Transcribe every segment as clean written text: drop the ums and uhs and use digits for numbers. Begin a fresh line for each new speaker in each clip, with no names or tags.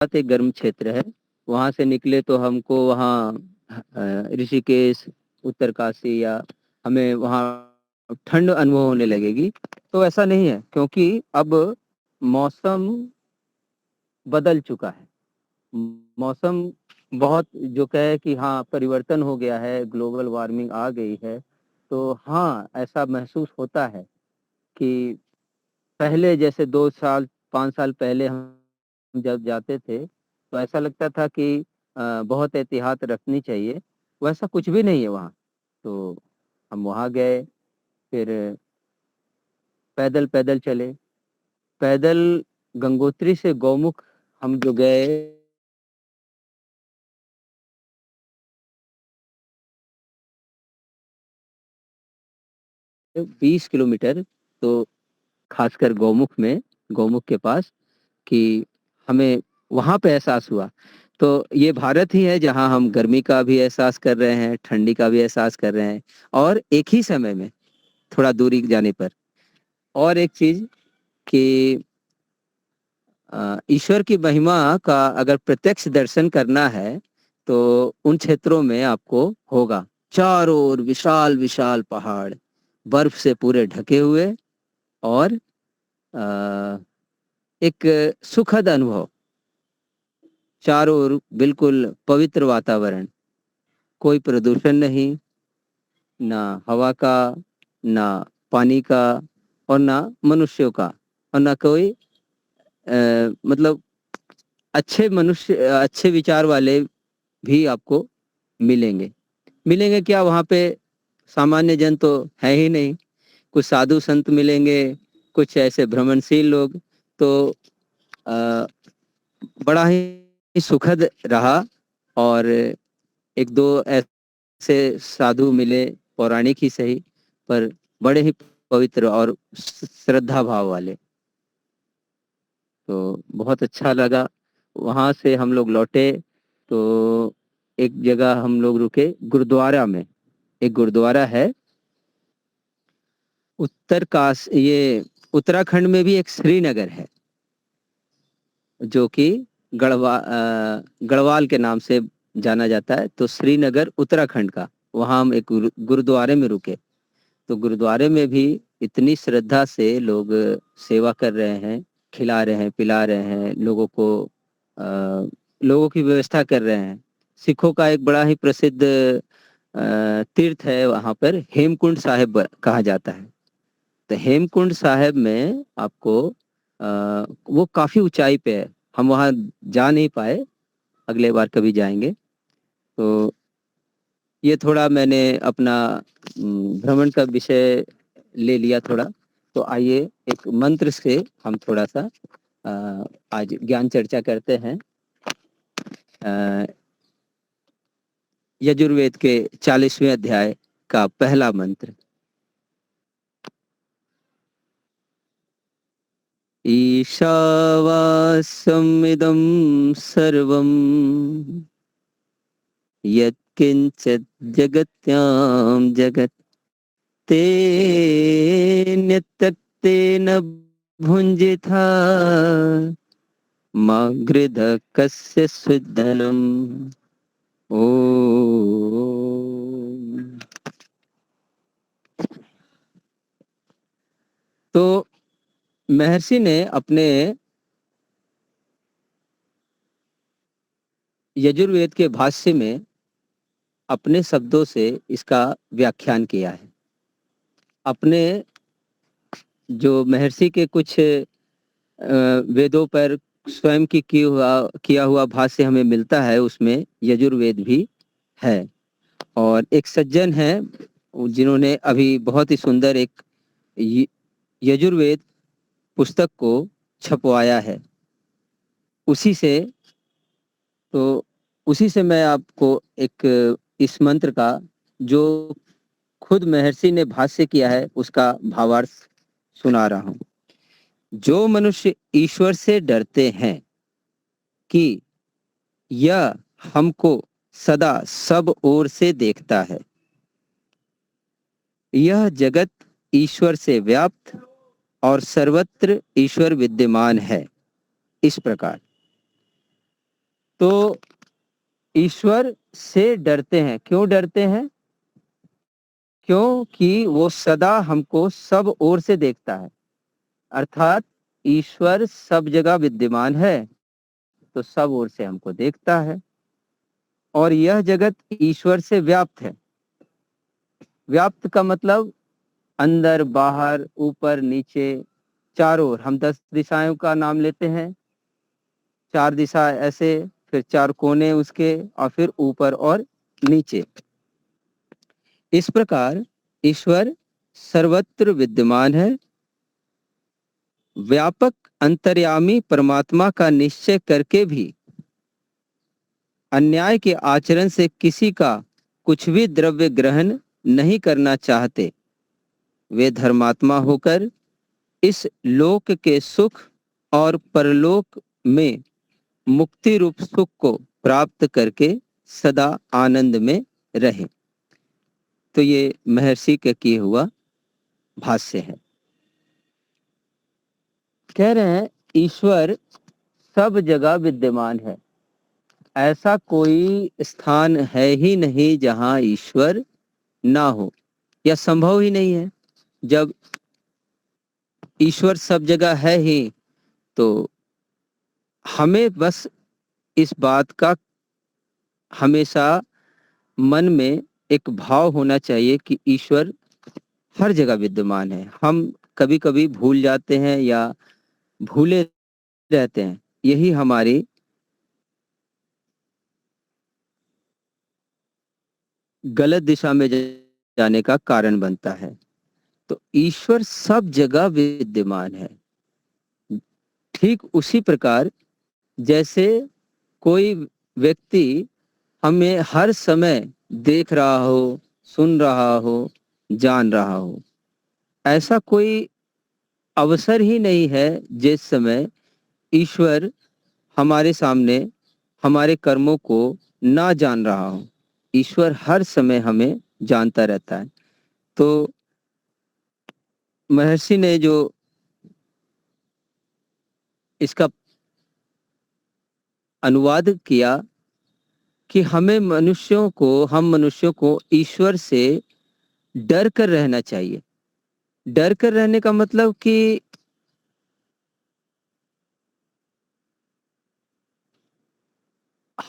एक गर्म क्षेत्र है। वहां से निकले तो हमको वहाँ ऋषिकेश, उत्तरकाशी या हमें वहाँ ठंड अनुभव होने लगेगी। तो ऐसा नहीं है, क्योंकि अब मौसम बदल चुका है। मौसम बहुत जो कहे कि हाँ परिवर्तन हो गया है, ग्लोबल वार्मिंग आ गई है। तो हाँ, ऐसा महसूस होता है कि पहले जैसे 2 साल 5 साल पहले हम जब जाते थे तो ऐसा लगता था कि बहुत एहतियात रखनी चाहिए। वैसा कुछ भी नहीं है वहाँ। तो हम वहाँ गए, फिर पैदल पैदल चले, पैदल गंगोत्री से गौमुख हम जो गए 20 किलोमीटर। तो खासकर गौमुख के पास, कि हमें वहां पे एहसास हुआ। तो ये भारत ही है जहां हम गर्मी का भी एहसास कर रहे हैं, ठंडी का भी एहसास कर रहे हैं, और एक ही समय में थोड़ा दूरी जाने पर। और एक चीज कि ईश्वर की महिमा का अगर प्रत्यक्ष दर्शन करना है तो उन क्षेत्रों में आपको होगा। चारों ओर विशाल विशाल पहाड़, बर्फ से पूरे ढके हुए, और अ, एक सुखद अनुभव, चारों ओर बिल्कुल पवित्र वातावरण, कोई प्रदूषण नहीं, ना हवा का, ना पानी का, और ना मनुष्यों का, और ना कोई मतलब अच्छे मनुष्य, अच्छे विचार वाले भी आपको मिलेंगे। मिलेंगे क्या वहाँ पे? सामान्य जन तो है ही नहीं। कुछ साधु संत मिलेंगे, कुछ ऐसे भ्रमणशील लोग। तो अ, बड़ा ही सुखद रहा। और एक दो ऐसे साधु मिले, पौराणिक ही सही, पर बड़े ही पवित्र और श्रद्धा भाव वाले। तो बहुत अच्छा लगा। वहां से हम लोग लौटे तो एक जगह हम लोग रुके, गुरुद्वारा में। एक गुरुद्वारा है ये उत्तराखंड में भी एक श्रीनगर है, जो कि गढ़वाल के नाम से जाना जाता है। तो श्रीनगर उत्तराखंड का, वहाँ हम एक गुरुद्वारे में रुके। तो गुरुद्वारे में भी इतनी श्रद्धा से लोग सेवा कर रहे हैं, खिला रहे हैं, पिला रहे हैं लोगों को, लोगों की व्यवस्था कर रहे हैं। सिखों का एक बड़ा ही प्रसिद्ध तीर्थ है वहाँ पर, हेमकुंड साहिब कहा जाता है। तो हेमकुंड साहिब में आपको वो काफी ऊंचाई पे है। हम वहाँ जा नहीं पाए, अगले बार कभी जाएंगे। तो ये थोड़ा मैंने अपना भ्रमण का विषय ले लिया थोड़ा। तो आइए एक मंत्र से हम थोड़ा सा आज ज्ञान चर्चा करते हैं। अ, यजुर्वेद के 40वें अध्याय का पहला मंत्र। ईशावास्यमिदं सर्वं यत्किंचित् जगत्यां जगत् तेन भुञ्जिथा मा गृध कस्य स्विद्धनम्। ओ तो महर्षि ने अपने यजुर्वेद के भाष्य में अपने शब्दों से इसका व्याख्यान किया है। अपने जो महर्षि के कुछ वेदों पर स्वयं की किया हुआ भाष्य हमें मिलता है, उसमें यजुर्वेद भी है। और एक सज्जन है जिन्होंने अभी बहुत ही सुंदर एक यजुर्वेद पुस्तक को छपवाया है। उसी से तो उसी से मैं आपको एक इस मंत्र का, जो खुद महर्षि ने भाष्य किया है, उसका भावार्थ सुना रहा हूं। जो मनुष्य ईश्वर से डरते हैं कि यह हमको सदा सब ओर से देखता है, यह जगत ईश्वर से व्याप्त और सर्वत्र ईश्वर विद्यमान है, इस प्रकार तो ईश्वर से डरते हैं। क्यों डरते हैं? क्योंकि वो सदा हमको सब ओर से देखता है। अर्थात ईश्वर सब जगह विद्यमान है, तो सब ओर से हमको देखता है। और यह जगत ईश्वर से व्याप्त है। व्याप्त का मतलब अंदर बाहर ऊपर नीचे चारों ओर। हम 10 दिशाओं का नाम लेते हैं, 4 दिशा ऐसे, फिर 4 कोने उसके, और फिर ऊपर और नीचे। इस प्रकार ईश्वर सर्वत्र विद्यमान है। व्यापक अंतर्यामी परमात्मा का निश्चय करके भी अन्याय के आचरण से किसी का कुछ भी द्रव्य ग्रहण नहीं करना चाहते। वे धर्मात्मा होकर इस लोक के सुख और परलोक में मुक्ति रूप सुख को प्राप्त करके सदा आनंद में रहे। तो ये महर्षि का किए हुआ भाष्य है। कह रहे हैं ईश्वर सब जगह विद्यमान है। ऐसा कोई स्थान है ही नहीं जहां ईश्वर ना हो, या संभव ही नहीं है। जब ईश्वर सब जगह है ही, तो हमें बस इस बात का हमेशा मन में एक भाव होना चाहिए कि ईश्वर हर जगह विद्यमान है। हम कभी कभी भूल जाते हैं या भूले रहते हैं। यही हमारी गलत दिशा में जाने का कारण बनता है। तो ईश्वर सब जगह विद्यमान है। ठीक उसी प्रकार जैसे कोई व्यक्ति हमें हर समय देख रहा हो, सुन रहा हो, जान रहा हो, ऐसा कोई अवसर ही नहीं है जिस समय ईश्वर हमारे सामने हमारे कर्मों को ना जान रहा हो। ईश्वर हर समय हमें जानता रहता है। तो महर्षि ने जो इसका अनुवाद किया कि हम मनुष्यों को ईश्वर से डर कर रहना चाहिए। डर कर रहने का मतलब कि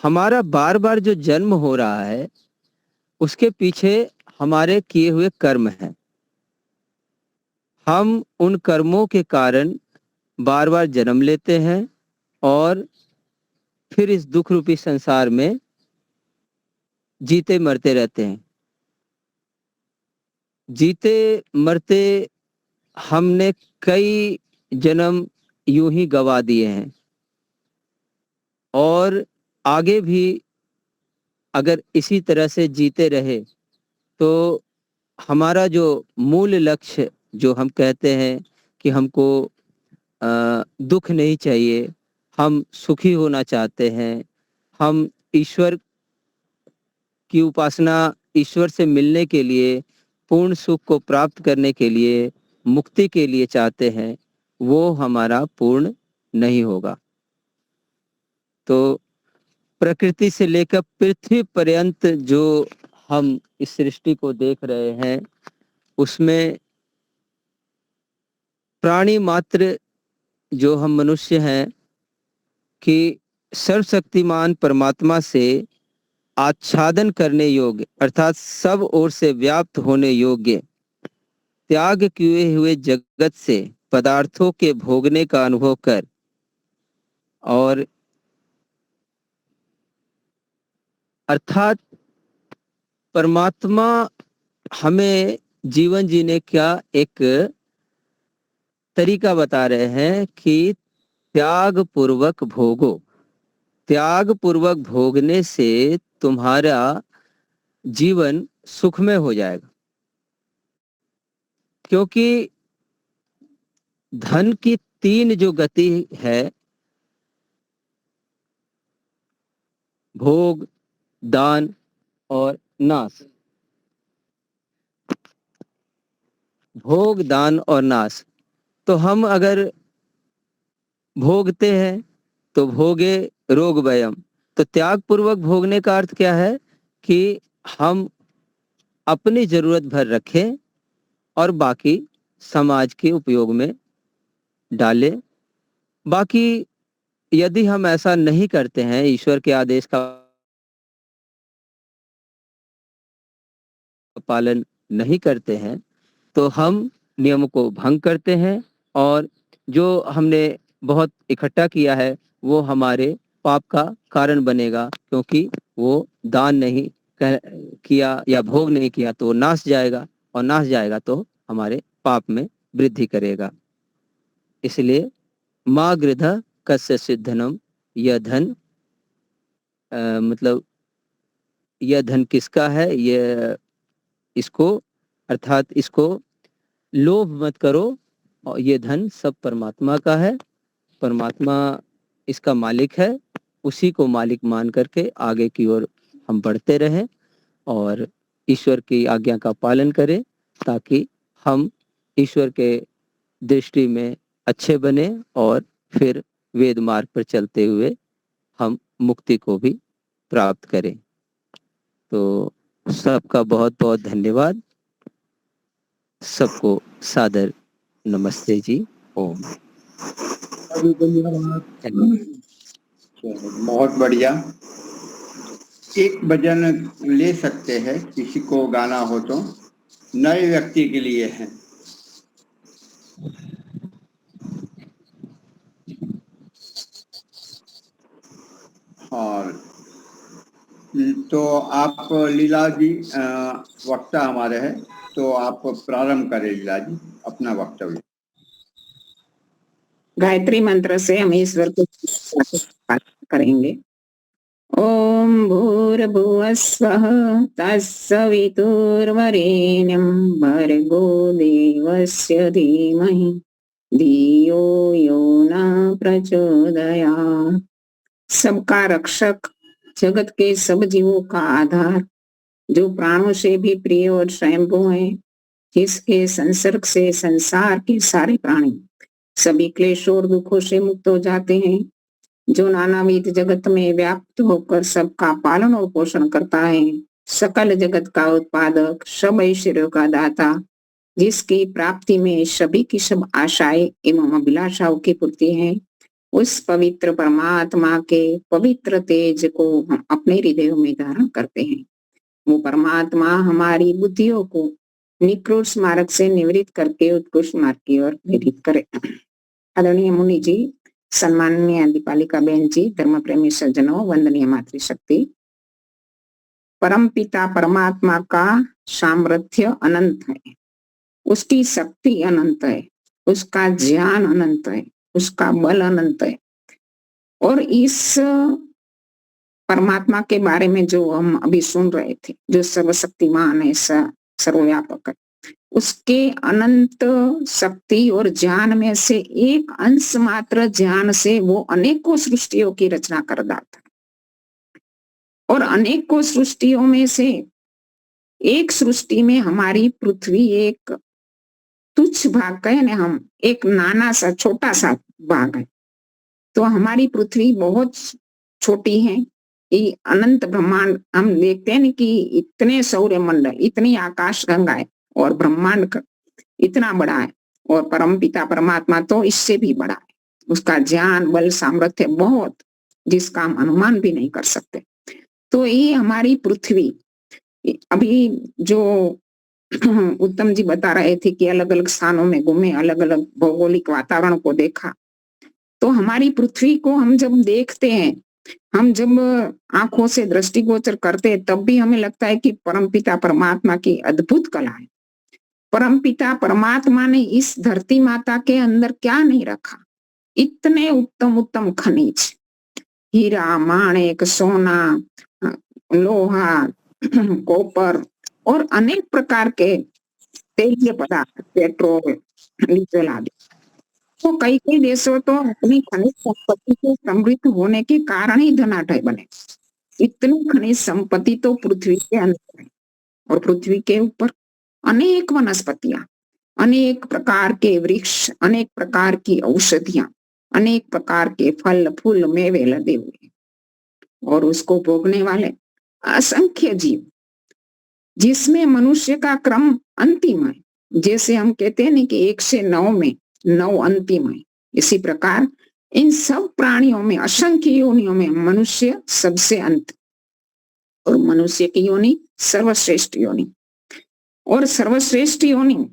हमारा बार बार जो जन्म हो रहा है, उसके पीछे हमारे किए हुए कर्म हैं। हम उन कर्मों के कारण बार बार जन्म लेते हैं और फिर इस दुख रूपी संसार में जीते मरते रहते हैं। जीते मरते हमने कई जन्म यूं ही गवा दिए हैं, और आगे भी अगर इसी तरह से जीते रहे तो हमारा जो मूल लक्ष्य, जो हम कहते हैं कि हमको दुख नहीं चाहिए, हम सुखी होना चाहते हैं, हम ईश्वर की उपासना, ईश्वर से मिलने के लिए, पूर्ण सुख को प्राप्त करने के लिए, मुक्ति के लिए चाहते हैं, वो हमारा पूर्ण नहीं होगा। तो प्रकृति से लेकर पृथ्वी पर्यंत जो हम इस सृष्टि को देख रहे हैं, उसमें प्राणी मात्र जो हम मनुष्य हैं कि सर्वशक्तिमान परमात्मा से आच्छादन करने योग्य, अर्थात सब ओर से व्याप्त होने योग्य, त्याग किए हुए जगत से पदार्थों के भोगने का अनुभव कर, और अर्थात परमात्मा हमें जीवन जीने का एक तरीका बता रहे हैं कि त्याग पूर्वक भोगो। त्याग पूर्वक भोगने से तुम्हारा जीवन सुखमय हो जाएगा। क्योंकि धन की 3 जो गति है, भोग, दान और नाश। भोग, दान और नाश। तो हम अगर भोगते हैं तो भोगे रोग भयम। तो त्याग पूर्वक भोगने का अर्थ क्या है कि हम अपनी जरूरत भर रखें और बाकी समाज के उपयोग में डालें। बाकी यदि हम ऐसा नहीं करते हैं, ईश्वर के आदेश का पालन नहीं करते हैं, तो हम नियम को भंग करते हैं और जो हमने बहुत इकट्ठा किया है वो हमारे पाप का कारण बनेगा, क्योंकि वो दान नहीं किया या भोग नहीं किया तो नाश जाएगा, और नाश जाएगा तो हमारे पाप में वृद्धि करेगा। इसलिए माँ गृध कस्य सिद्धनम, यह धन मतलब यह धन किसका है, यह इसको अर्थात इसको लोभ मत करो, और ये धन सब परमात्मा का है, परमात्मा इसका मालिक है, उसी को मालिक मान करके आगे की ओर हम बढ़ते रहें और ईश्वर की आज्ञा का पालन करें, ताकि हम ईश्वर के दृष्टि में अच्छे बने और फिर वेद मार्ग पर चलते हुए हम मुक्ति को भी प्राप्त करें। तो सबका बहुत बहुत धन्यवाद, सबको सादर नमस्ते जी। ओम।
बहुत बढ़िया। एक भजन ले सकते हैं, किसी को गाना हो तो, नए व्यक्ति के लिए है। और तो आप लीला जी वक्ता हमारे हैं, तो आप प्रारंभ करें लीला जी अपना वक्तव्य।
गायत्री मंत्र से हम ईश्वर को करेंगे। ओम भूर्भुवस्वः तत्सवितुर्वरेण्यं भर्गो देवस्य धीमहि धियो यो न प्रचोदयात्। सबका रक्षक, जगत के सब जीवों का आधार, जो प्राणों से भी प्रिय और स्वयंभू है, जिसके संसर्ग से संसार के सारे प्राणी सभी क्लेशों और दुखों से मुक्त हो जाते हैं, जो नानाविध जगत में व्याप्त होकर सबका पालन और पोषण करता है, सकल जगत का उत्पादक, सब ऐश्वर्यों का दाता, जिसकी प्राप्ति में सभी की सब आशाएं एवं अभिलाषाओं की पूर्ति है, उस पवित्र परमात्मा के पवित्र तेज को हम अपने हृदयों में धारण करते हैं। वो परमात्मा हमारी बुद्धियों को निकृष्ट मार्ग से निवृत्त करके उत्कृष्ट मार्ग की ओर प्रेरित करे। आदरणीय मुनि जी, सम्माननीय दीपालिका बहन जी, धर्म प्रेमी सज्जनों, वंदनीय मातृशक्ति। परम पिता परमात्मा का सामर्थ्य अनंत है, उसकी शक्ति अनंत है, उसका ज्ञान अनंत है, उसका बल अनंत है। और इस परमात्मा के बारे में जो हम अभी सुन रहे थे, जो सर्वशक्तिमान है, सर्वव्यापक है, उसके अनंत शक्ति और ज्ञान में से एक अंश मात्र ज्ञान से वो अनेकों सृष्टियों की रचना कर डालता है। और अनेकों सृष्टियों में से एक सृष्टि में हमारी पृथ्वी एक तुच्छ भाग कहे ना, हम एक नाना सा छोटा सा भाग है। तो हमारी पृथ्वी बहुत छोटी है। ये अनंत ब्रह्मांड हम देखते हैं कि इतने सौर्य मंडल, इतनी आकाश गंगाएं और ब्रह्मांड इतना बड़ा है, और परम पिता परमात्मा तो इससे भी बड़ा है। उसका ज्ञान बल सामर्थ्य बहुत, जिसका हम अनुमान भी नहीं कर सकते। तो ये हमारी पृथ्वी, अभी जो उत्तम जी बता रहे थे कि अलग अलग स्थानों में घूमे, अलग अलग भौगोलिक वातावरण को देखा, तो हमारी पृथ्वी को हम जब देखते हैं, हम जब आंखों से दृष्टिगोचर करते हैं, तब भी हमें लगता है कि परमपिता परमात्मा की अद्भुत कला है। परमपिता परमात्मा ने इस धरती माता के अंदर क्या नहीं रखा, इतने उत्तम उत्तम खनिज, हीरा माणिक सोना लोहा कॉपर और अनेक प्रकार के तेलीय पदार्थ, पेट्रोल डीजल आदि। तो कई कई देशों तो अपनी खनिज संपत्ति के समृद्ध होने के कारण ही धनाढ्य बने। इतनी खनिज संपत्ति तो पृथ्वी के अंदर है, और पृथ्वी के ऊपर अनेक वनस्पतियां, अनेक प्रकार के वृक्ष, अनेक प्रकार की औषधियां, अनेक प्रकार के फल फूल मेवे लदे हुए। और उसको भोगने वाले असंख्य जीव, जिसमें मनुष्य का क्रम अंतिम है। जैसे हम कहते हैं ना कि 1 से 9 में 9 अंतिम है, इसी प्रकार इन सब प्राणियों में, असंख्य योनियों में मनुष्य सबसे अंत, और मनुष्य की योनि सर्वश्रेष्ठ योनि। और सर्वश्रेष्ठ योनि,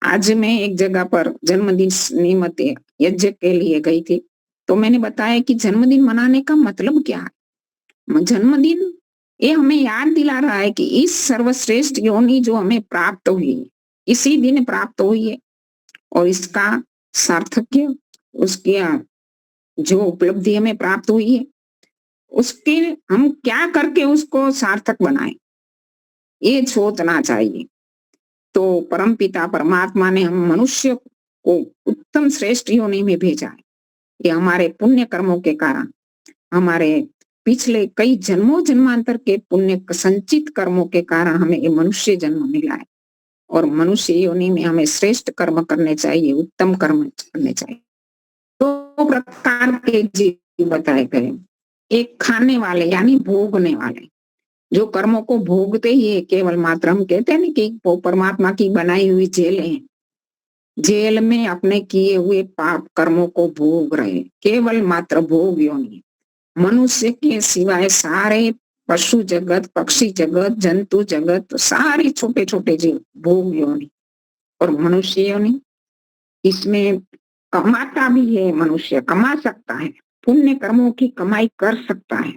आज मैं एक जगह पर जन्मदिन निमित्त यज्ञ के लिए गई थी, तो मैंने बताया कि जन्मदिन मनाने का मतलब क्या है। जन्मदिन ये हमें याद दिला रहा है कि इस सर्वश्रेष्ठ योनि जो हमें प्राप्त हुई है, इसी दिन प्राप्त हुई है, और इसका सार्थक्य, उसकी जो उपलब्धि हमें प्राप्त हुई है, उसके हम क्या करके उसको सार्थक बनाएं, ये सोचना चाहिए। तो परमपिता परमात्मा ने हम मनुष्य को उत्तम श्रेष्ठ योनि में भेजा है। ये हमारे पुण्य कर्मों के कारण, हमारे पिछले कई जन्मों जन्मांतर के पुण्य संचित कर्मों के कारण हमें ये मनुष्य जन्म मिला है, और मनुष्य योनि में हमें श्रेष्ठ कर्म करने चाहिए, उत्तम कर्म करने चाहिए। 2 प्रकार के जीव बताए गए, एक खाने वाले यानी भोगने वाले, जो कर्मों को भोगते ही है, केवल मात्र हम कहते हैं ना कि वो परमात्मा की बनाई हुई जेलें हैं, जेल में अपने किए हुए पाप कर्मों को भोग रहे, केवल मात्र भोग योनि। मनुष्य के सिवाय सारे पशु जगत, पक्षी जगत, जंतु जगत, सारे छोटे छोटे जीव भोग योनि। और मनुष्य योनि, इसमें कमाता भी है, मनुष्य कमा सकता है, पुण्य कर्मों की कमाई कर सकता है,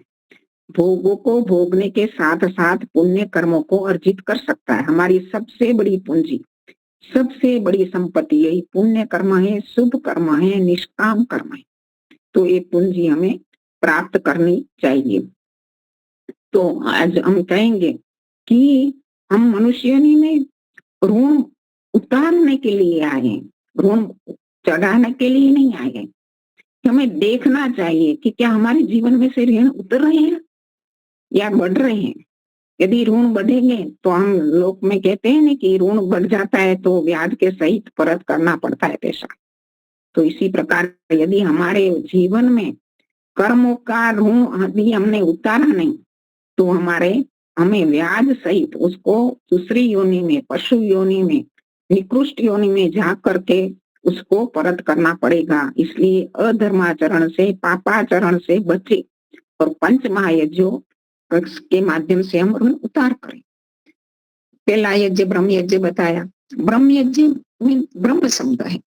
भोगों को भोगने के साथ साथ पुण्य कर्मों को अर्जित कर सकता है। हमारी सबसे बड़ी पूंजी, सबसे बड़ी संपत्ति यही पुण्य कर्म है, शुभ कर्म है, निष्काम कर्म है। तो ये पूंजी हमें प्राप्त करनी चाहिए। तो आज हम कहेंगे कि हम मनुष्य में ऋण उतारने के लिए आए हैं, ऋण चढ़ाने के लिए नहीं आए हैं। हमें देखना चाहिए कि क्या हमारे जीवन में से ऋण उतर रहे हैं या बढ़ रहे हैं। यदि ऋण बढ़ेंगे तो हम लोक में कहते हैं ना कि ऋण बढ़ जाता है तो ब्याज के सहित परत करना पड़ता है पैसा। तो इसी प्रकार यदि हमारे जीवन में कर्मों का ऋण यदि हमने उतारा नहीं, तो हमें ब्याज सहित उसको दूसरी योनि में, पशु योनि में, निकृष्ट योनि में जा करके उसको परत करना पड़ेगा। इसलिए अधर्माचरण से, पापाचरण से बचे और पंच महायज्ञों के माध्यम से हम ऋण उतार करें। पहला यज्ञ ब्रह्म यज्ञ बताया। ब्रह्म यज्ञ में ब्रह्म शब्द है,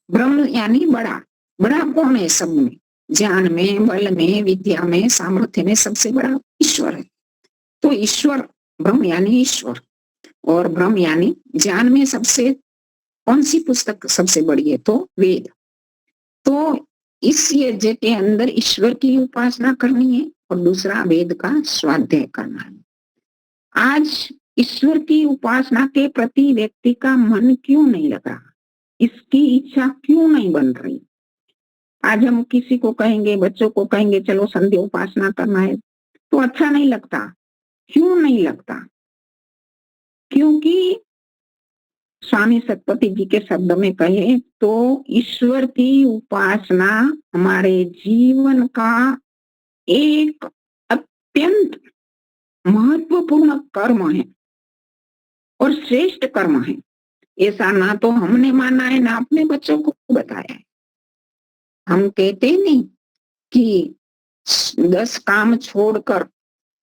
ब्रह्म यानी बड़ा। बड़ा कौन है सब में? ज्ञान में, बल में, विद्या में, सामर्थ्य में सबसे बड़ा ईश्वर है। तो ईश्वर, ब्रह्म यानी ईश्वर, और ब्रह्म यानी ज्ञान में सबसे कौन सी पुस्तक सबसे बड़ी है? तो वेद। तो इस यज्ञ के अंदर ईश्वर की उपासना करनी है और दूसरा वेद का स्वाध्याय करना है। आज ईश्वर की उपासना के प्रति व्यक्ति का मन क्यों नहीं लगा, इसकी इच्छा क्यों नहीं बन रही? आज हम किसी को कहेंगे, बच्चों को कहेंगे चलो संध्या उपासना करना है, तो अच्छा नहीं लगता। क्यों नहीं लगता? क्योंकि स्वामी सतपति जी के शब्द में कहे तो ईश्वर की उपासना हमारे जीवन का एक अत्यंत महत्वपूर्ण कर्म है और श्रेष्ठ कर्म है। ऐसा ना तो हमने माना है ना अपने बच्चों को बताया है। हम कहते नहीं कि 10 काम छोड़कर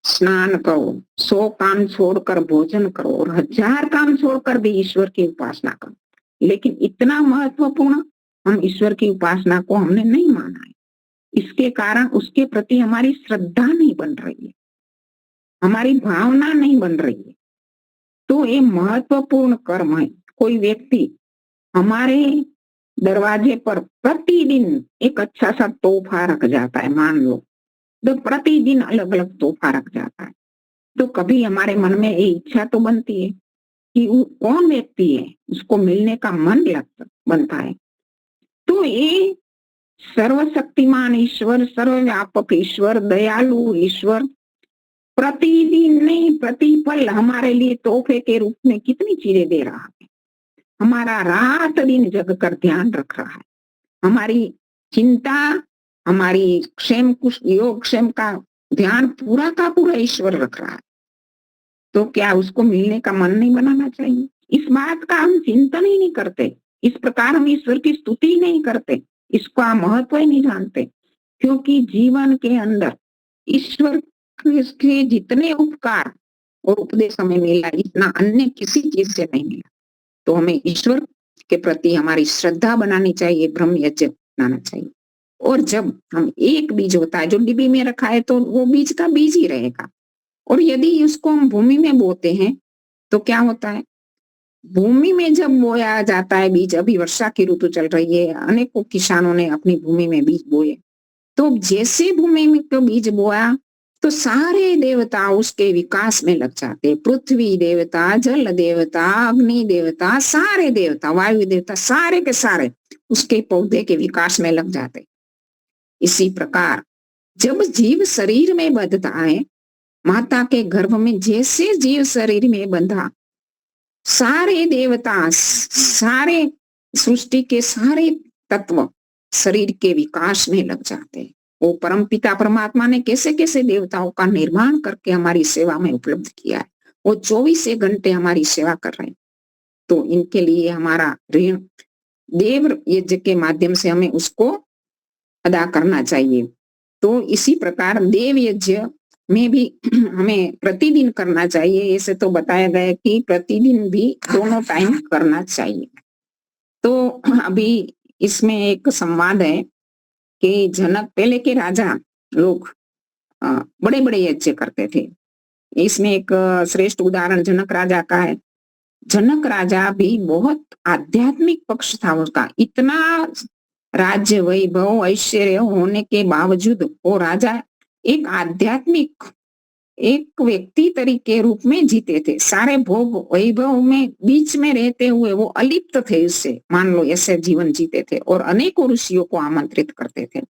स्नान करो, 100 काम छोड़कर भोजन करो और 1000 काम छोड़कर भी ईश्वर की उपासना करो, लेकिन इतना महत्वपूर्ण हम ईश्वर की उपासना को हमने नहीं माना है। इसके कारण उसके प्रति हमारी श्रद्धा नहीं बन रही है, हमारी भावना नहीं बन रही है। तो ये महत्वपूर्ण कर्म है। कोई व्यक्ति हमारे दरवाजे पर प्रतिदिन एक अच्छा सा तोहफा रख जाता है, मान लो तो प्रतिदिन अलग अलग तोहफा रख जाता है, तो कभी हमारे मन में ये इच्छा तो बनती है कि वो कौन व्यक्ति है, उसको मिलने का मन बनता है। तो ये सर्वशक्तिमान ईश्वर, सर्वव्यापक ईश्वर, दयालु ईश्वर प्रतिदिन नहीं प्रतिपल हमारे लिए तोहफे के रूप में कितनी चीजें दे रहा है। हमारा रात दिन जग कर ध्यान रख रहा है, हमारी चिंता, हमारी क्षेम योग क्षेम का ध्यान पूरा का पूरा ईश्वर रख रहा है, तो क्या उसको मिलने का मन नहीं बनाना चाहिए? इस बात का हम चिंतन ही नहीं करते, इस प्रकार हम ईश्वर की स्तुति ही नहीं करते, इसका महत्व ही नहीं जानते, क्योंकि जीवन के अंदर ईश्वर के जितने उपकार और उपदेश हमें मिला, इतना अन्य किसी चीज से नहीं मिला। तो हमें ईश्वर के प्रति हमारी श्रद्धा बनानी चाहिए, ब्रह्म यज्ञ बनाना चाहिए। और जब हम एक बीज होता है जो डिब्बी में रखा है, तो वो बीज का बीज ही रहेगा। और यदि उसको हम भूमि में बोते हैं तो क्या होता है, भूमि में जब बोया जाता है बीज, अभी वर्षा की ऋतु चल रही है, अनेकों किसानों ने अपनी भूमि में बीज बोए, तो जैसे भूमि में को बीज बोया तो सारे देवता उसके विकास में लग जाते, पृथ्वी देवता, जल देवता, अग्नि देवता, सारे देवता, वायु देवता, सारे के सारे उसके पौधे के विकास में लग जाते। इसी प्रकार जब जीव शरीर में बंधता है, माता के गर्भ में जैसे जीव शरीर में बंधा, सारे देवता, सारे सृष्टि के सारे तत्व शरीर के विकास में लग जाते हैं। वो परम पिता परमात्मा ने कैसे कैसे देवताओं का निर्माण करके हमारी सेवा में उपलब्ध किया है, वो 24 घंटे हमारी सेवा कर रहे हैं। तो इनके लिए हमारा ऋण देव यज्ञ के माध्यम से हमें उसको अदा करना चाहिए। तो इसी प्रकार देव यज्ञ में भी हमें प्रतिदिन करना चाहिए। ऐसे तो बताया गया कि प्रतिदिन भी दोनों टाइम करना चाहिए। तो अभी इसमें एक संवाद है कि जनक, पहले के राजा लोग बड़े बड़े यज्ञ करते थे। इसमें एक श्रेष्ठ उदाहरण जनक राजा का है। जनक राजा भी बहुत आध्यात्मिक पक्ष था उसका, इतना राज्य वैभव ऐश्वर्य होने के बावजूद वो राजा एक आध्यात्मिक एक व्यक्ति तरीके रूप में जीते थे। सारे भोग वैभव में बीच में रहते हुए वो अलिप्त थे इससे, मान लो ऐसे जीवन जीते थे, और अनेकों ऋषियों को आमंत्रित करते थे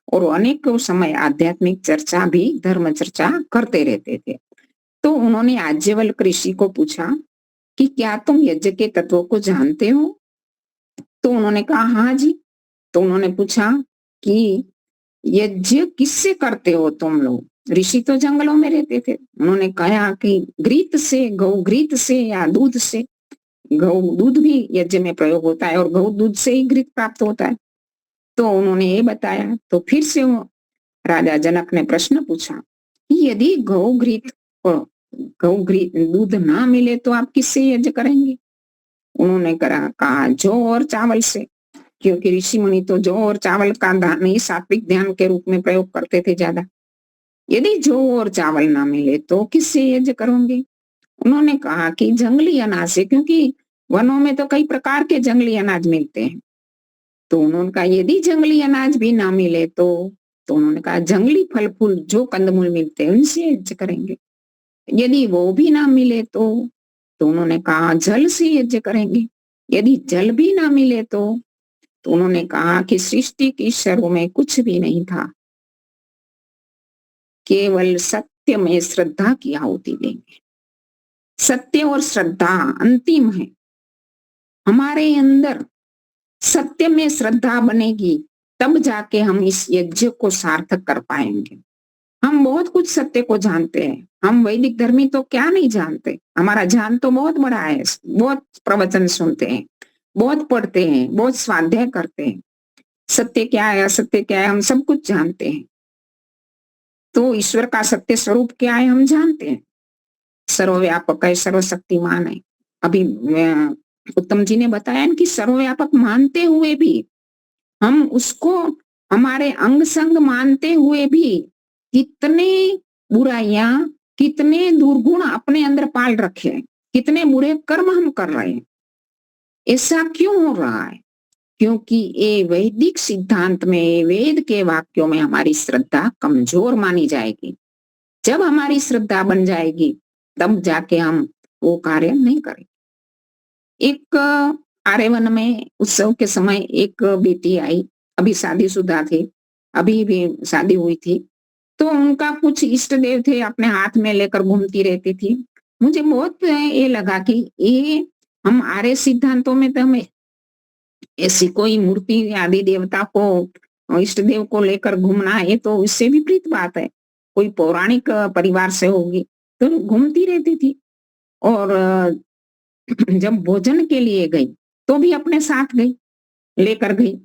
और अनेकों समय आध्यात्मिक चर्चा भी, धर्म चर्चा करते रहते थे। तो उन्होंने याज्ञवल्क्य ऋषि को पूछा कि क्या तुम यज्ञ के तत्वों को जानते हो? तो उन्होंने कहा हाँ जी। तो उन्होंने पूछा कि यज्ञ किससे करते हो तुम लोग? ऋषि तो जंगलों में रहते थे। उन्होंने कहा कि घृत से, गौ घृत से या दूध से। गौ दूध भी यज्ञ में प्रयोग होता है और गौ दूध से ही घृत प्राप्त होता है। तो उन्होंने ये बताया। तो फिर से राजा जनक ने प्रश्न पूछा कि यदि गौ घृत दूध ना मिले तो आप किससे यज्ञ करेंगे? उन्होंने कहा जौ और चावल से, क्योंकि ऋषि मुनि तो जौ और चावल का दान ही सात्विक ध्यान के रूप में प्रयोग करते थे ज्यादा। यदि जौ और चावल ना मिले तो किससे यज्ञ करोगे? उन्होंने कहा कि जंगली अनाज से, क्योंकि वनों में तो कई प्रकार के जंगली अनाज मिलते हैं। तो उन्होंने कहा यदि जंगली अनाज भी ना मिले तो उन्होंने कहा जंगली फल फूल जो कंदमूल मिलते हैं उनसे यज्ञ करेंगे। यदि वो भी ना मिले तो उन्होंने कहा जल से यज्ञ करेंगे। यदि जल भी ना मिले तो उन्होंने कहा कि सृष्टि की शुरू में कुछ भी नहीं था, केवल सत्य में श्रद्धा की आहुति देंगे। सत्य और श्रद्धा अंतिम है। हमारे अंदर सत्य में श्रद्धा बनेगी तब जाके हम इस यज्ञ को सार्थक कर पाएंगे। हम बहुत कुछ सत्य को जानते हैं, हम वैदिक धर्मी तो क्या नहीं जानते, हमारा ज्ञान तो बहुत बड़ा है, बहुत प्रवचन सुनते हैं, बहुत पढ़ते हैं, बहुत स्वाध्याय करते हैं। सत्य क्या है, असत्य क्या है, हम सब कुछ जानते हैं। तो ईश्वर का सत्य स्वरूप क्या है हम जानते हैं, सर्वव्यापक है, सर्वशक्तिमान है। अभी उत्तम जी ने बताया कि सर्वव्यापक मानते हुए भी हम उसको हमारे अंग संग मानते हुए भी कितने बुराइयां, कितने दुर्गुण अपने अंदर पाल रखे हैं, कितने बुरे कर्म हम कर रहे हैं। ऐसा क्यों हो रहा है? क्योंकि ये वैदिक सिद्धांत में, वेद के वाक्यों में हमारी श्रद्धा कमजोर मानी जाएगी। जब हमारी श्रद्धा बन जाएगी तब जाके हम वो कार्य नहीं करेंगे। एक आर्यवन में उत्सव के समय एक बेटी आई, अभी शादीशुदा थी, अभी भी शादी हुई थी। तो उनका कुछ इष्ट देव थे, अपने हाथ में लेकर घूमती रहती थी। मुझे बहुत ये लगा कि ये हम आर्य सिद्धांतों में तो हमें ऐसी कोई मूर्ति आदि देवता को, इष्ट देव को लेकर घूमना, ये तो इससे विपरीत बात है। कोई पौराणिक परिवार से होगी, तो घूमती रहती थी। और जब भोजन के लिए गई तो भी अपने साथ गई, लेकर गई।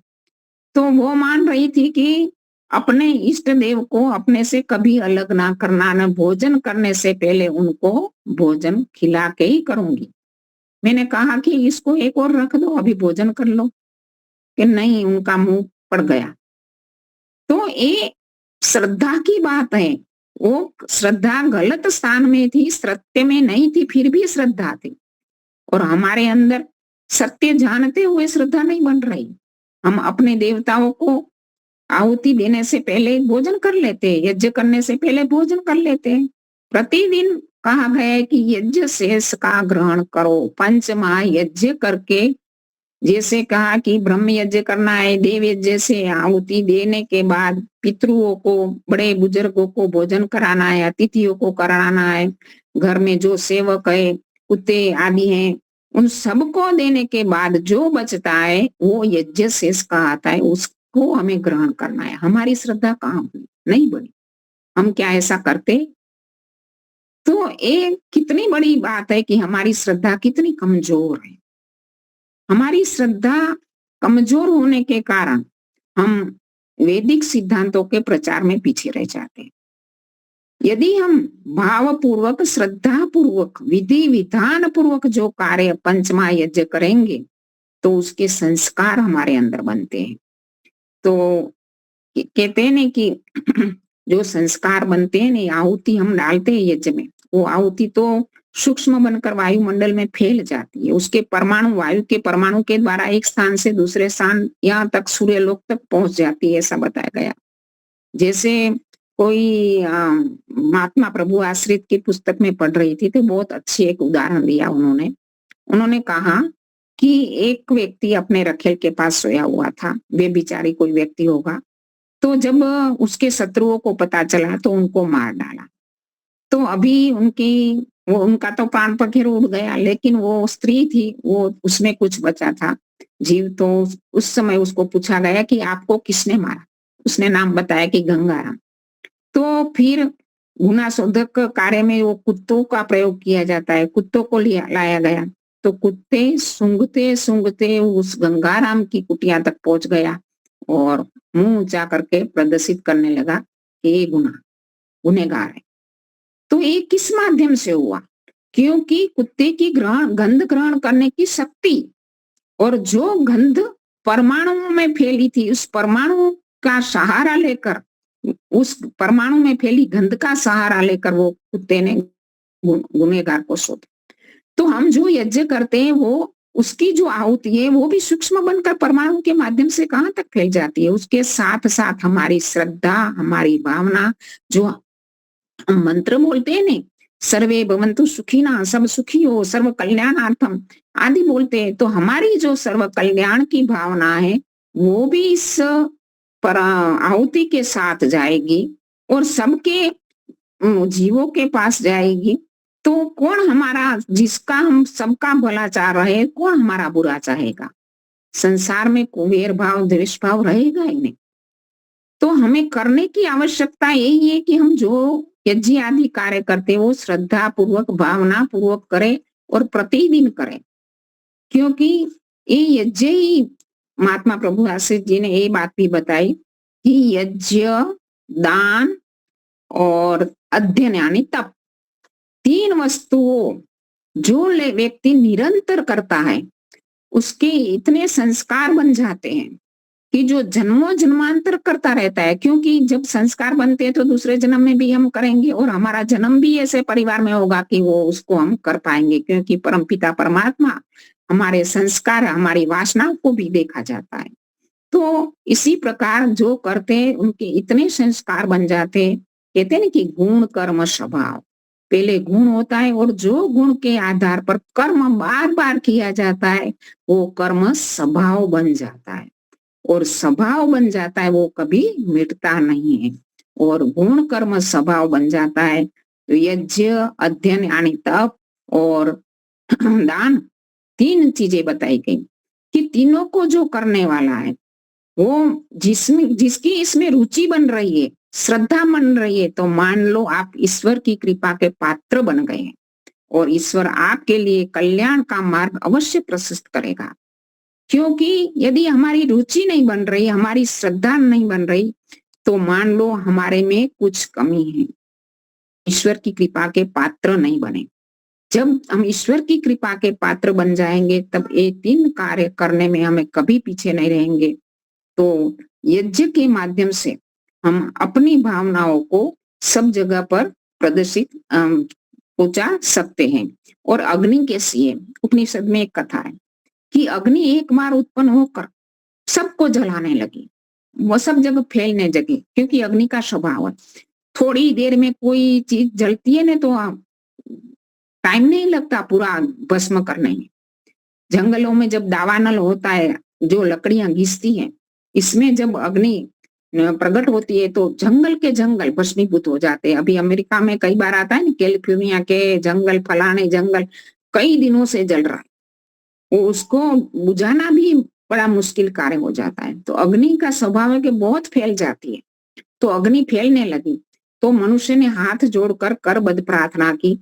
तो वो मान रही थी कि अपने इष्ट देव को अपने से कभी अलग ना करना, न भोजन करने से पहले उनको भोजन खिला के ही करूंगी। मैंने कहा कि इसको एक और रख दो, अभी भोजन कर लो, कि नहीं, उनका मुंह पड़ गया। तो ये श्रद्धा की बात है। वो श्रद्धा गलत स्थान में थी, सत्य में नहीं थी, फिर भी श्रद्धा थी। और हमारे अंदर सत्य जानते हुए श्रद्धा नहीं बन रही। हम अपने देवताओं को आहुति देने से पहले भोजन कर लेते हैं, यज्ञ करने से पहले भोजन कर लेते हैं। प्रतिदिन कहा गया है कि यज्ञ शेष का ग्रहण करो, पंच महायज्ञ करके, जैसे कहा कि ब्रह्म यज्ञ करना है, देव यज्ञ से आहुति देने के बाद पितरुओं को, बड़े बुजुर्गों को भोजन कराना है, अतिथियों को कराना है, घर में जो सेवक है, कुत्ते आदि हैं, उन सबको देने के बाद जो बचता है वो यज्ञ शेष कहता है, उसको हमें ग्रहण करना है। हमारी श्रद्धा कहाँ बनी? नहीं बनी। हम क्या ऐसा करते? तो ये कितनी बड़ी बात है कि हमारी श्रद्धा कितनी कमजोर है। हमारी श्रद्धा कमजोर होने के कारण हम वैदिक सिद्धांतों के प्रचार में पीछे रह जाते हैं। यदि हम भावपूर्वक, श्रद्धा पूर्वक, विधि विधान पूर्वक जो कार्य पंचमा यज्ञ करेंगे तो उसके संस्कार हमारे अंदर बनते हैं। तो कहते हैं ना कि जो संस्कार बनते हैं ना, आहुति हम डालते हैं यज्ञ में, वो आहुति तो सूक्ष्म बनकर वायुमंडल में फैल जाती है। उसके परमाणु, वायु के परमाणु के द्वारा एक स्थान से दूसरे स्थान, यहाँ तक सूर्यलोक तक पहुंच जाती है, ऐसा बताया गया। जैसे कोई महात्मा प्रभु आश्रित की पुस्तक में पढ़ रही थी, तो बहुत अच्छी एक उदाहरण दिया उन्होंने कहा कि एक व्यक्ति अपने रखेल के पास सोया हुआ था, बेबिचारी कोई व्यक्ति होगा। तो जब उसके शत्रुओं को पता चला तो उनको मार डाला। तो अभी उनका तो प्राण पखेरु उड़ गया, लेकिन वो स्त्री थी, वो उसमें कुछ बचा था जीव। तो उस समय उसको पूछा गया कि आपको किसने मारा? उसने नाम बताया कि गंगाराम। तो फिर गुना शोधक कार्य में वो कुत्तों का प्रयोग किया जाता है, कुत्तों को लाया गया। तो कुत्ते सूंघते सूंघते उस गंगाराम की कुटिया तक पहुंच गया और मुंह ऊंचा करके प्रदर्शित करने लगा कि ये गुनहगार है। तो ये किस माध्यम से हुआ? क्योंकि कुत्ते की गंध ग्रहण करने की शक्ति, और जो गंध परमाणुओं में फैली थी, उस परमाणु का सहारा लेकर, उस परमाणु में फैली गंध का सहारा लेकर वो कुत्ते ने गुनहगार को शोधा। तो हम जो यज्ञ करते हैं, वो उसकी जो आहुति है वो भी सूक्ष्म बनकर परमाणु के माध्यम से कहाँ तक फैल जाती है। उसके साथ साथ हमारी श्रद्धा, हमारी भावना, जो हम मंत्र बोलते हैं ने, सर्वे भवन्तु सुखिनः, सब सुखी हो, सर्व कल्याणार्थम आदि बोलते हैं, तो हमारी जो सर्व कल्याण की भावना है वो भी इस आहुति के साथ जाएगी और सबके जीवों के पास जाएगी। तो कौन हमारा, जिसका हम सबका भला चाह रहे हैं, कौन हमारा बुरा चाहेगा? संसार में कुबेर भाव, द्वेष भाव रहेगा ही नहीं। तो हमें करने की आवश्यकता यही है कि हम जो यज्ञ आदि कार्य करते हैं वो श्रद्धा पूर्वक, भावना पूर्वक करें और प्रतिदिन करें। क्योंकि ये यज्ञ ही, महात्मा प्रभु आश्रित जी ने ये बात भी बताई कि यज्ञ, दान और अध्ययन यानी तप, तीन वस्तुओं जो व्यक्ति निरंतर करता है उसके इतने संस्कार बन जाते हैं कि जो जन्मों जन्मांतर करता रहता है। क्योंकि जब संस्कार बनते हैं तो दूसरे जन्म में भी हम करेंगे और हमारा जन्म भी ऐसे परिवार में होगा कि वो उसको हम कर पाएंगे, क्योंकि परमपिता परमात्मा हमारे संस्कार, हमारी वासनाओं को भी देखा जाता है। तो इसी प्रकार जो करते हैं उनके इतने संस्कार बन जाते हैं। कहते हैं ना कि गुण कर्म स्वभाव, पहले गुण होता है और जो गुण के आधार पर कर्म बार बार किया जाता है वो कर्म स्वभाव बन जाता है, और स्वभाव बन जाता है वो कभी मिटता नहीं है। और गुण कर्म स्वभाव बन जाता है तो यज्ञ, अध्ययन यानी तप और दान, तीन चीजें बताई गई कि तीनों को जो करने वाला है वो जिसकी इसमें रुचि बन रही है, श्रद्धा मन रही है तो मान लो आप ईश्वर की कृपा के पात्र बन गए हैं और ईश्वर आपके लिए कल्याण का मार्ग अवश्य प्रशस्त करेगा। क्योंकि यदि हमारी रुचि नहीं बन रही, हमारी श्रद्धा नहीं बन रही, तो मान लो हमारे में कुछ कमी है, ईश्वर की कृपा के पात्र नहीं बने। जब हम ईश्वर की कृपा के पात्र बन जाएंगे तब ये 3 कार्य करने में हमें कभी पीछे नहीं रहेंगे। तो यज्ञ के माध्यम से हम अपनी भावनाओं को सब जगह पर प्रदर्शित पहुंचा सकते हैं। और अग्नि कैसी है, उपनिषद में एक कथा है कि अग्नि एक बार उत्पन्न होकर सबको जलाने लगी, वो सब जगह फैलने लगी, क्योंकि अग्नि का स्वभाव है थोड़ी देर में कोई चीज जलती है ना तो टाइम नहीं लगता पूरा भस्म करने में। जंगलों में जब दावानल होता है, जो लकड़ियां घिसती हैं, इसमें जब अग्नि प्रकट होती है तो जंगल के जंगल भस्मीभूत हो जाते हैं। अभी अमेरिका में कई बार आता है ना, कैलिफोर्निया के जंगल, फलाने जंगल कई दिनों से जल रहा है, वो उसको बुझाना भी बड़ा मुश्किल कार्य हो जाता है। तो अग्नि का स्वभाव है कि बहुत फैल जाती है। तो अग्नि फैलने लगी तो मनुष्य ने हाथ जोड़कर करबद्ध प्रार्थना की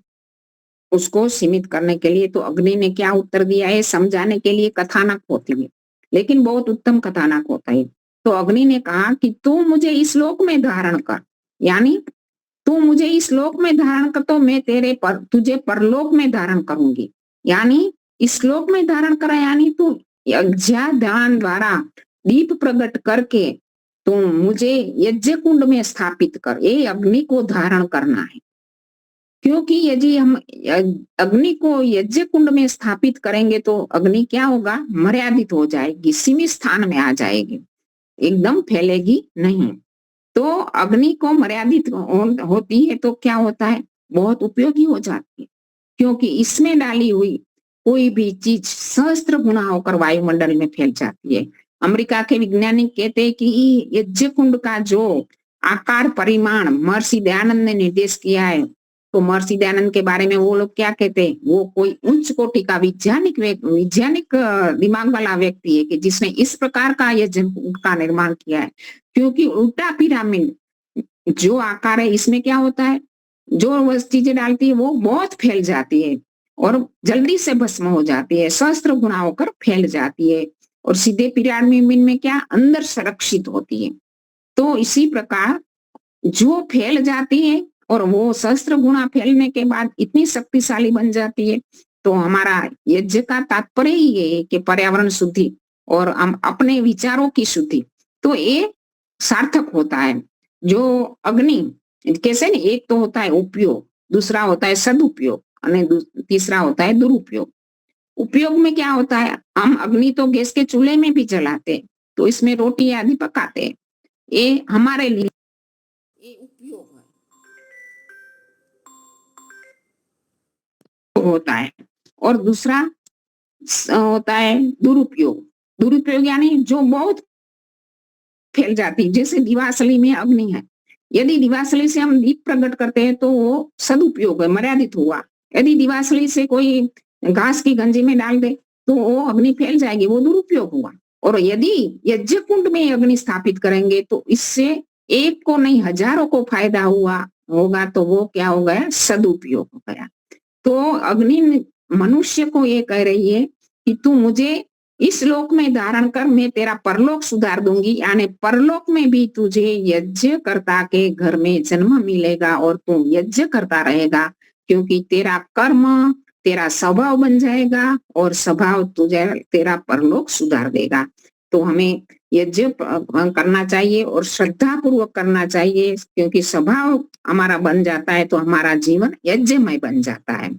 उसको सीमित करने के लिए। तो अग्नि ने क्या उत्तर दिया है, समझाने के लिए कथानक होती है, लेकिन बहुत उत्तम कथानक होता है। तो अग्नि ने कहा कि तू मुझे इस लोक में धारण कर, यानी तू मुझे इस लोक में धारण कर तो मैं तुझे परलोक में धारण करूंगी। यानी इस लोक में धारण करा, यानी तू यज्ञ ध्यान द्वारा दीप प्रकट करके तू मुझे यज्ञ कुंड में स्थापित कर, ये अग्नि को धारण करना है। क्योंकि यदि हम अग्नि को यज्ञ कुंड में स्थापित करेंगे तो अग्नि क्या होगा, मर्यादित हो जाएगी, सीमित स्थान में आ जाएगी, एकदम फैलेगी नहीं। तो अग्नि को मर्यादित होती है तो क्या होता है, बहुत उपयोगी हो जाती है, क्योंकि इसमें डाली हुई कोई भी चीज सहस्त्र गुना होकर वायुमंडल में फैल जाती है। अमेरिका के वैज्ञानिक कहते हैं कि यज्ञ कुंड का जो आकार परिमाण महर्षि दयानंद ने निर्देश किया है, तो महर्षि दयानंद के बारे में वो लोग क्या कहते हैं, वो कोई उच्च कोटि का वैज्ञानिक दिमाग वाला व्यक्ति है कि जिसने इस प्रकार का यज्ञ कुंड का निर्माण किया है। क्योंकि उल्टा पिरामिड जो आकार है, इसमें क्या होता है, जो वह चीजें डालती है वो बहुत फैल जाती है और जल्दी से भस्म हो जाती है, सहस्त्र गुना होकर फैल जाती है, और सीधे पिरामिड में क्या अंदर संरक्षित होती है। तो इसी प्रकार जो फैल जाती है और वो सहस्त्र गुना फैलने के बाद इतनी शक्तिशाली बन जाती है। तो हमारा यज्ञ का तात्पर्य ही ये है कि पर्यावरण शुद्धि और हम अपने विचारों की शुद्धि, तो ये सार्थक होता है। जो अग्नि कैसे नहीं, एक तो होता है उपयोग, दूसरा होता है सदुपयोग और तीसरा होता है दुरुपयोग। उपयोग में क्या होता है, हम अग्नि तो गैस के चूल्हे में भी जलाते, तो इसमें रोटी आदि पकाते, ये हमारे लिए ये उपयोग होता है। और दूसरा होता है दुरुपयोग। दुरुपयोग यानी जो बहुत फैल जाती, जैसे दिवासली में अग्नि है, यदि दिवासली से हम दीप प्रकट करते हैं तो वो सदुपयोग है, मर्यादित हुआ। यदि दिवासली से कोई घास की गंजी में डाल दे तो वो अग्नि फैल जाएगी, वो दुरुपयोग हुआ। और यदि यज्ञ कुंड में अग्नि स्थापित करेंगे तो इससे एक को नहीं हजारों को फायदा होगा, तो वो क्या हो गया, सदुपयोग हो गया। तो अग्नि मनुष्य को ये कह रही है कि तू मुझे इस लोक में धारण कर, मैं तेरा परलोक सुधार दूंगी, यानी परलोक में भी तुझे यज्ञ करता के घर में जन्म मिलेगा और तू यज्ञ करता रहेगा, क्योंकि तेरा कर्म तेरा स्वभाव बन जाएगा और स्वभाव तुझे तेरा परलोक सुधार देगा। तो हमें यज्ञ करना चाहिए और श्रद्धा पूर्वक करना चाहिए, क्योंकि स्वभाव हमारा बन जाता है तो हमारा जीवन यज्ञमय बन जाता है।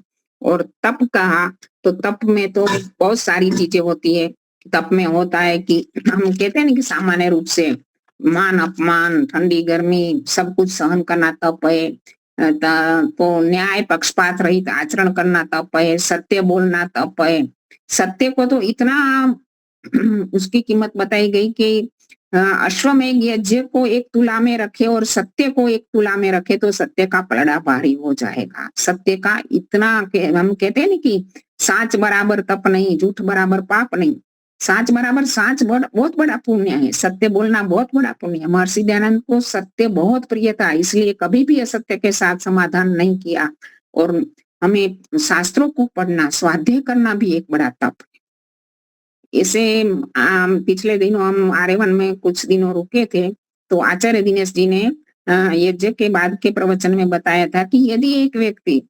और तप कहा तो तप में तो बहुत सारी चीजें होती है। तप में होता है कि हम कहते हैं ना कि सामान्य रूप से मान अपमान ठंडी गर्मी सब कुछ सहन करना तप है, तो न्याय पक्षपात रहित आचरण करना तप है, सत्य बोलना तप है। सत्य को तो इतना उसकी कीमत बताई गई कि अश्वमेघ यज्ञ को एक तुला में रखे और सत्य को एक तुला में रखे तो सत्य का पलड़ा भारी हो जाएगा। सत्य का इतना हम कहते हैं ना कि साच बराबर तप नहीं, झूठ बराबर पाप नहीं, साच बराबर साच बहुत बड़ा पुण्य है, सत्य बोलना बहुत बड़ा पुण्य है। महर्षि दयानंद को सत्य बहुत प्रिय था, इसलिए कभी भी असत्य के साथ समाधान नहीं किया। और हमें शास्त्रों को पढ़ना, स्वाध्याय करना भी एक बड़ा तप है। इसे पिछले दिनों हम आर्यवन में कुछ दिनों रुके थे, तो आचार्य दिनेश जी ने यज्ञ के बाद के प्रवचन में बताया था कि यदि एक व्यक्ति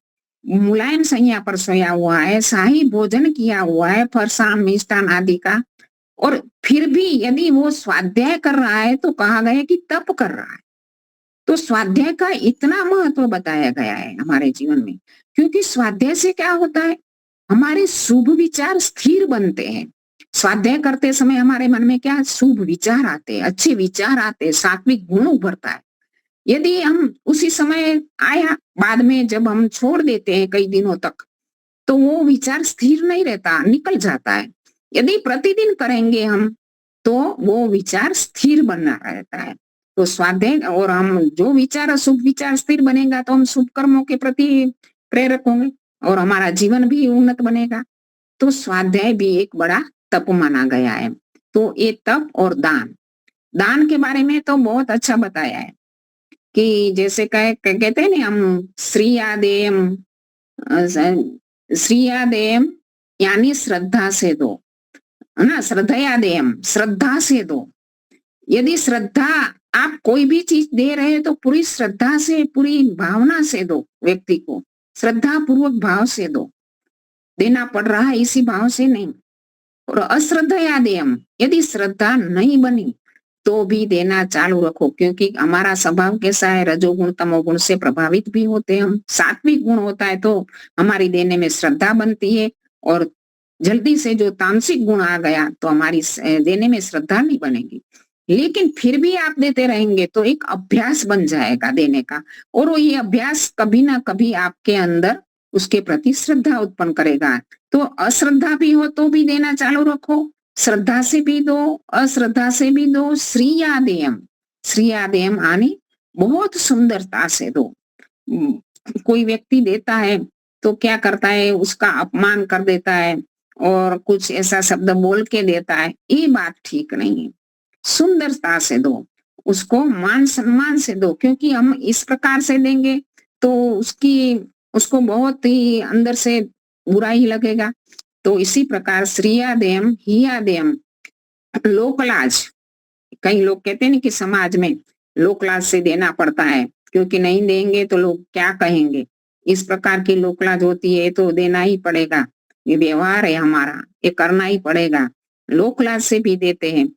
मुलायम सैया पर सोया हुआ है, शाही भोजन किया हुआ है, फरसाण मिष्टान आदि का, और फिर भी यदि वो स्वाध्याय कर रहा है तो कहा गया कि तप कर रहा है। तो स्वाध्याय का इतना महत्व बताया गया है हमारे जीवन में, क्योंकि स्वाध्याय से क्या होता है, हमारे शुभ विचार स्थिर बनते हैं। स्वाध्याय करते समय हमारे मन में क्या शुभ विचार आते हैं, अच्छे विचार आते हैं, सात्विक गुण उभरता है। यदि हम उसी समय आया, बाद में जब हम छोड़ देते हैं कई दिनों तक, तो वो विचार स्थिर नहीं रहता, निकल जाता है। यदि प्रतिदिन करेंगे हम, तो वो विचार स्थिर बना रहता है। तो स्वाध्याय, और हम जो विचार शुभ विचार स्थिर बनेगा तो हम शुभ कर्मों के प्रति प्रेरक होंगे और हमारा जीवन भी उन्नत बनेगा। तो स्वाध्याय भी एक बड़ा तप माना गया है। तो ये तप और दान, दान के बारे में तो बहुत अच्छा बताया है कि जैसे कहते हैं ना हम श्रीयादेयम, श्रीयादेयम यानी श्रद्धा से दो, है ना, श्रद्धयादेयम श्रद्धा से दो। यदि श्रद्धा, आप कोई भी चीज दे रहे हैं तो पूरी श्रद्धा से, पूरी भावना से दो, व्यक्ति को श्रद्धा पूर्वक भाव से दो, देना पड़ रहा है इसी भाव से नहीं। और अश्रद्धयादेयम, यदि श्रद्धा नहीं बनी तो भी देना चालू रखो, क्योंकि हमारा स्वभाव कैसा है, रजोगुण तमोगुण से प्रभावित भी होते हैं हम। सात्विक गुण होता है तो हमारी देने में श्रद्धा बनती है, और जल्दी से जो तामसिक गुण आ गया तो हमारी देने में श्रद्धा नहीं बनेगी। लेकिन फिर भी आप देते रहेंगे तो एक अभ्यास बन जाएगा देने का, और वो ये अभ्यास कभी ना कभी आपके अंदर उसके प्रति श्रद्धा उत्पन्न करेगा। तो अश्रद्धा भी हो तो भी देना चालू रखो, श्रद्धा से भी दो, अश्रद्धा से भी दो। श्रीयादेयम, श्रीयादेयम आने बहुत सुंदरता से दो। कोई व्यक्ति देता है तो क्या करता है, उसका अपमान कर देता है और कुछ ऐसा शब्द बोल के देता है, ये बात ठीक नहीं है। सुंदरता से दो, उसको मान सम्मान से दो, क्योंकि हम इस प्रकार से देंगे तो उसको बहुत ही अंदर से बुरा ही लगेगा। तो इसी प्रकार श्रीयादेयम हियादेयम, लोकलाज, कई लोग कहते हैं ना कि समाज में लोकलाज से देना पड़ता है, क्योंकि नहीं देंगे तो लोग क्या कहेंगे, इस प्रकार की लोकलाज होती है, तो देना ही पड़ेगा, ये व्यवहार है हमारा, ये करना ही पड़ेगा। लोकलाज से भी देते हैं।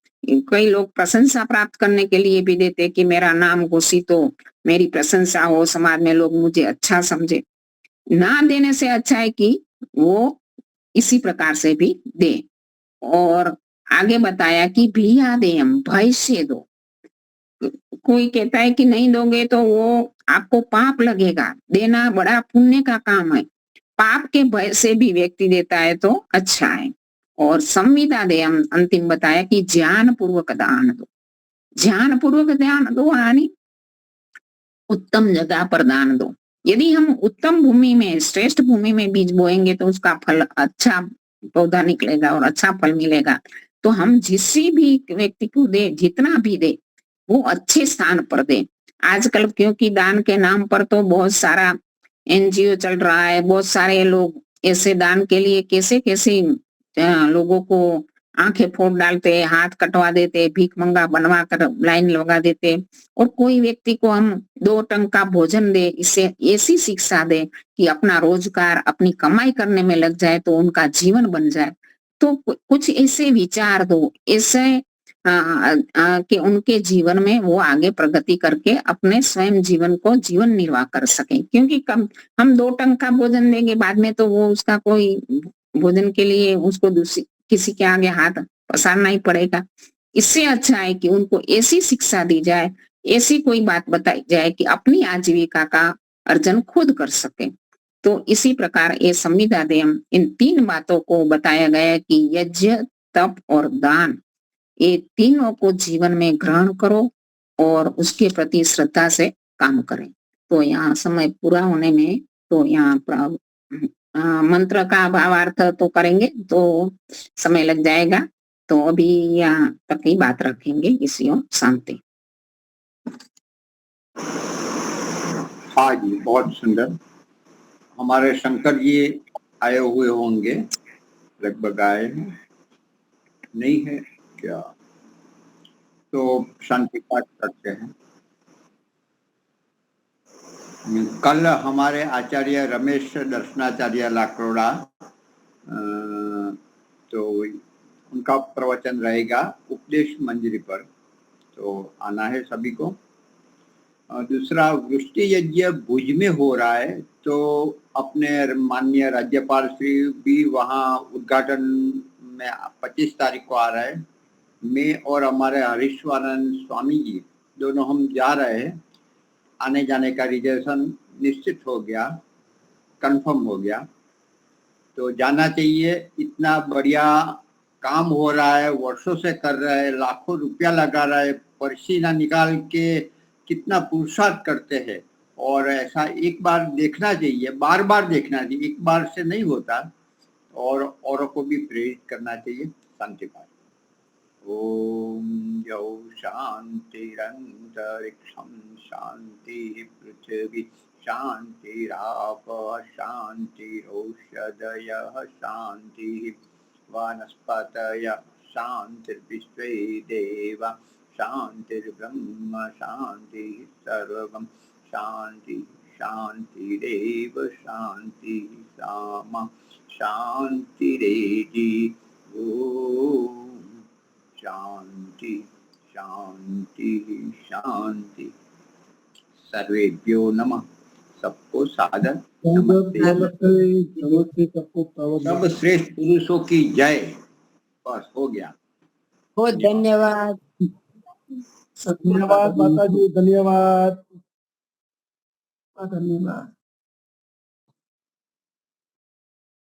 कई लोग प्रशंसा प्राप्त करने के लिए भी देते हैं कि मेरा नाम घोषित हो, मेरी प्रशंसा हो, समाज में लोग मुझे अच्छा समझे। ना देने से अच्छा है कि वो इसी प्रकार से भी दे। और आगे बताया कि भियादेयम, भय से दो। कोई कहता है कि नहीं दोगे तो वो आपको पाप लगेगा, देना बड़ा पुण्य का काम है, पाप के भय से भी व्यक्ति देता है तो अच्छा है। और संविदादेयम अंतिम बताया कि ज्ञान पूर्वक दान दो, ज्ञान पूर्वक दान दो यानी उत्तम जगह पर दान दो। यदि हम उत्तम भूमि में, श्रेष्ठ भूमि में बीज बोएंगे तो उसका फल अच्छा पौधा निकलेगा और अच्छा फल मिलेगा। तो हम जिसी भी व्यक्ति को दे, जितना भी दे, वो अच्छे स्थान पर दे। आजकल क्योंकि दान के नाम पर तो बहुत सारा एनजीओ चल रहा है, बहुत सारे लोग ऐसे दान के लिए कैसे कैसे लोगों को आंखें फोड़ डालते, हाथ कटवा देते, भीख मंगा बनवा कर लाइन लगा देते। और कोई व्यक्ति को हम 2 टंक का भोजन दे, इससे ऐसी शिक्षा दे कि अपना रोजगार, अपनी कमाई करने में लग जाए तो उनका जीवन बन जाए। तो कुछ ऐसे विचार दो, ऐसे कि उनके जीवन में वो आगे प्रगति करके अपने स्वयं जीवन को जीवन निर्वाह कर सके। क्योंकि हम 2 टंक का भोजन देंगे, बाद में तो वो उसका कोई भोजन के लिए उसको किसी के आगे हाथ पसारना ही पड़ेगा। इससे अच्छा है कि उनको ऐसी शिक्षा दी जाए, ऐसी कोई बात बताई जाए कि अपनी आजीविका का अर्जन खुद कर सके। तो इसी प्रकार ये संविदादेयम, इन 3 बातों को बताया गया कि यज्ञ, तप और दान, ये तीनों को जीवन में ग्रहण करो और उसके प्रति श्रद्धा से काम करें। तो यहाँ समय पूरा होने में, तो यहाँ मंत्र का भावार्थ तो करेंगे तो समय लग जाएगा। तो अभी यहाँ तक ही बात रखेंगे। इसी ओर शांति।
हाँ जी, बहुत सुंदर। हमारे शंकर जी आए हुए होंगे, लगभग आए हैं, नहीं है क्या? तो शांति पाठ करते हैं। कल हमारे आचार्य रमेश दर्शनाचार्य लाक्रोड़ा, तो उनका प्रवचन रहेगा उपदेश मंजरी पर, तो आना है सभी को। दूसरा, वृष्टि यज्ञ भुज में हो रहा है, तो अपने माननीय राज्यपाल श्री भी वहाँ उद्घाटन में 25 तारीख को आ रहा है। मैं और हमारे हरीश्वरानंद स्वामी जी दोनों हम जा रहे हैं। आने जाने का रिजर्वेशन निश्चित हो गया, कंफर्म हो गया, तो जाना चाहिए। इतना बढ़िया काम हो रहा है, वर्षों से कर रहे हैं, लाखों रुपया लगा रहा है, पसीना निकाल के कितना पुरुषार्थ करते हैं, और ऐसा एक बार देखना चाहिए, बार बार देखना चाहिए, एक बार से नहीं होता, और औरों को भी प्रेरित करना चाहिए। शांति पाठ। ओम यौ शांतिरंतरिक्षं शांति पृथ्वी शांतिरापः शांतिरौषधयः शांतिः वनस्पतयः शांतिर्विश्वे देवा शांतिर्ब्रह्म शांतिः सर्वं शांति शांतिरेव शांतिः सामा शांतिरेधि। ओम शांति शांति शांति। सर्वेभ्यो नमः। सबको सादर नमस्ते।
नमस्ते सबको।
सब श्रेष्ठ पुरुषों की जय। बस हो गया।
बहुत धन्यवाद।
धन्यवाद माता जी, धन्यवाद।